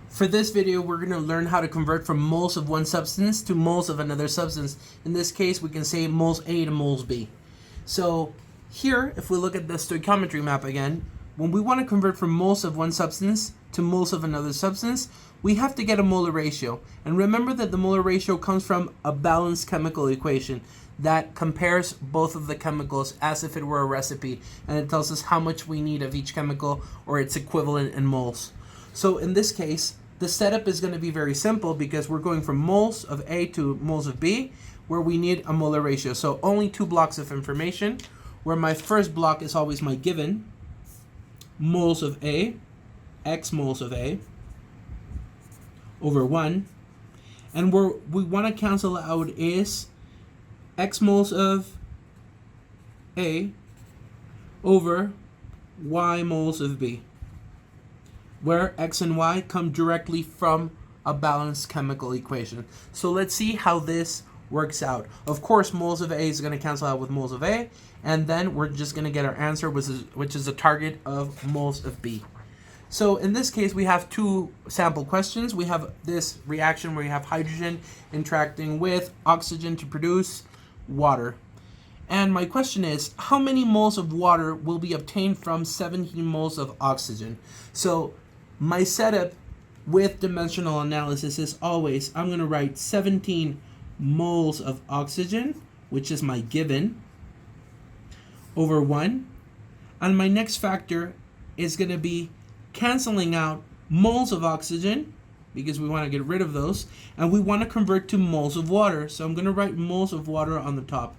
For this video, we're going to learn how to convert from moles of one substance to moles of another substance. In this case, we can say moles A to moles B. So here, if we look at the stoichiometry map again, when we want to convert from moles of one substance to moles of another substance, we have to get a molar ratio. And remember that the molar ratio comes from a balanced chemical equation that compares both of the chemicals as if it were a recipe, and it tells us how much we need of each chemical or its equivalent in moles. So in this case, the setup is going to be very simple because we're going from moles of A to moles of B, where we need a molar ratio. So only two blocks of information, where my first block is always my given, moles of A, x moles of A, over 1. And where we want to cancel out is x moles of A over y moles of B, where x and y come directly from a balanced chemical equation. So let's see how this works out. Of course, moles of A is going to cancel out with moles of A, and then we're just going to get our answer, which is a target of moles of B. So in this case, we have two sample questions. We have this reaction where you have hydrogen interacting with oxygen to produce water. And my question is, how many moles of water will be obtained from 17 moles of oxygen? So my setup with dimensional analysis is always, I'm going to write 17 moles of oxygen, which is my given, over 1. And my next factor is going to be canceling out moles of oxygen, because we want to get rid of those, and we want to convert to moles of water. So I'm going to write moles of water on the top.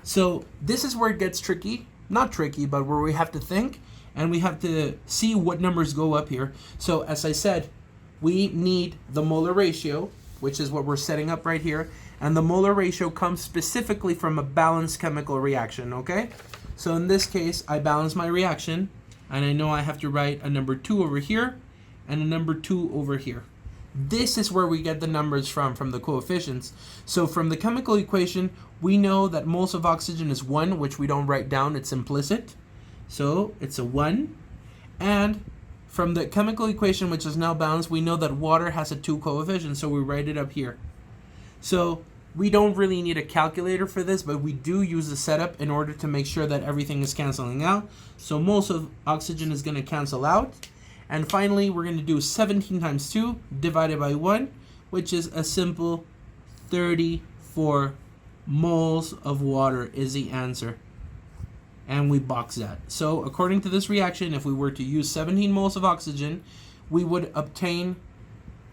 So this is where it gets tricky. Not tricky, but where we have to think, and we have to see what numbers go up here. So as I said, we need the molar ratio, which is what we're setting up right here. And the molar ratio comes specifically from a balanced chemical reaction, okay? So in this case, I balance my reaction, and I know I have to write a number 2 over here and a number 2 over here. This is where we get the numbers from the coefficients. So from the chemical equation, we know that moles of oxygen is 1, which we don't write down, it's implicit. So it's a 1. And from the chemical equation, which is now balanced, we know that water has a 2 coefficient, so we write it up here. So we don't really need a calculator for this, but we do use the setup in order to make sure that everything is canceling out. So moles of oxygen is going to cancel out. And finally, we're going to do 17 times 2 divided by 1, which is a simple 34 moles of water is the answer. And we box that. So according to this reaction, if we were to use 17 moles of oxygen, we would obtain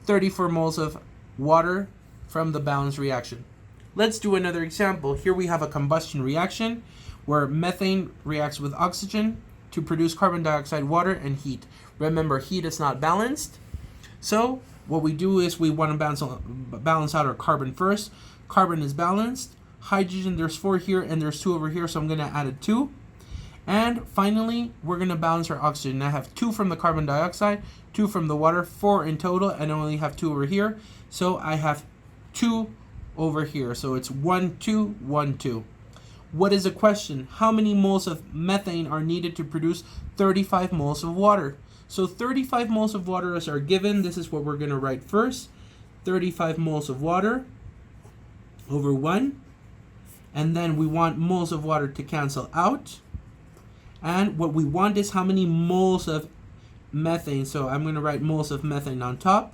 34 moles of water from the balanced reaction. Let's do another example. Here we have a combustion reaction where methane reacts with oxygen to produce carbon dioxide, water, and heat. Remember, heat is not balanced. So what we do is we want to balance out our carbon first. Carbon is balanced. Hydrogen, there's 4 here and there's 2 over here, so I'm going to add a 2. And finally, we're going to balance our oxygen. I have 2 from the carbon dioxide, 2 from the water, 4 in total, and I only have 2 over here. So I have 2 over here. So it's 1, 2, 1, 2. What is the question? How many moles of methane are needed to produce 35 moles of water? So 35 moles of water is our given. This is what we're going to write first. 35 moles of water over 1. And then we want moles of water to cancel out. And what we want is how many moles of methane. So I'm going to write moles of methane on top.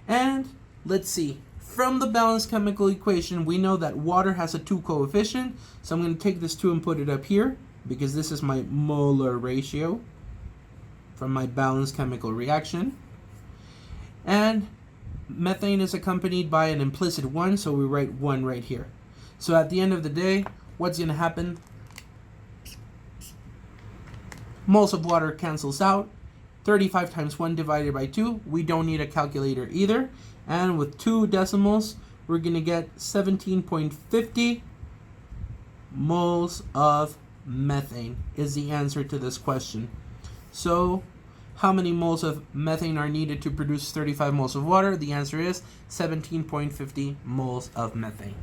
And let's see. From the balanced chemical equation, we know that water has a 2 coefficient. So I'm going to take this 2 and put it up here, because this is my molar ratio from my balanced chemical reaction. And methane is accompanied by an implicit 1, so we write 1 right here. So at the end of the day, what's going to happen? Moles of water cancels out. 35 times 1 divided by 2. We don't need a calculator either. And with 2 decimals, we're going to get 17.50 moles of methane is the answer to this question. So how many moles of methane are needed to produce 35 moles of water? The answer is 17.50 moles of methane.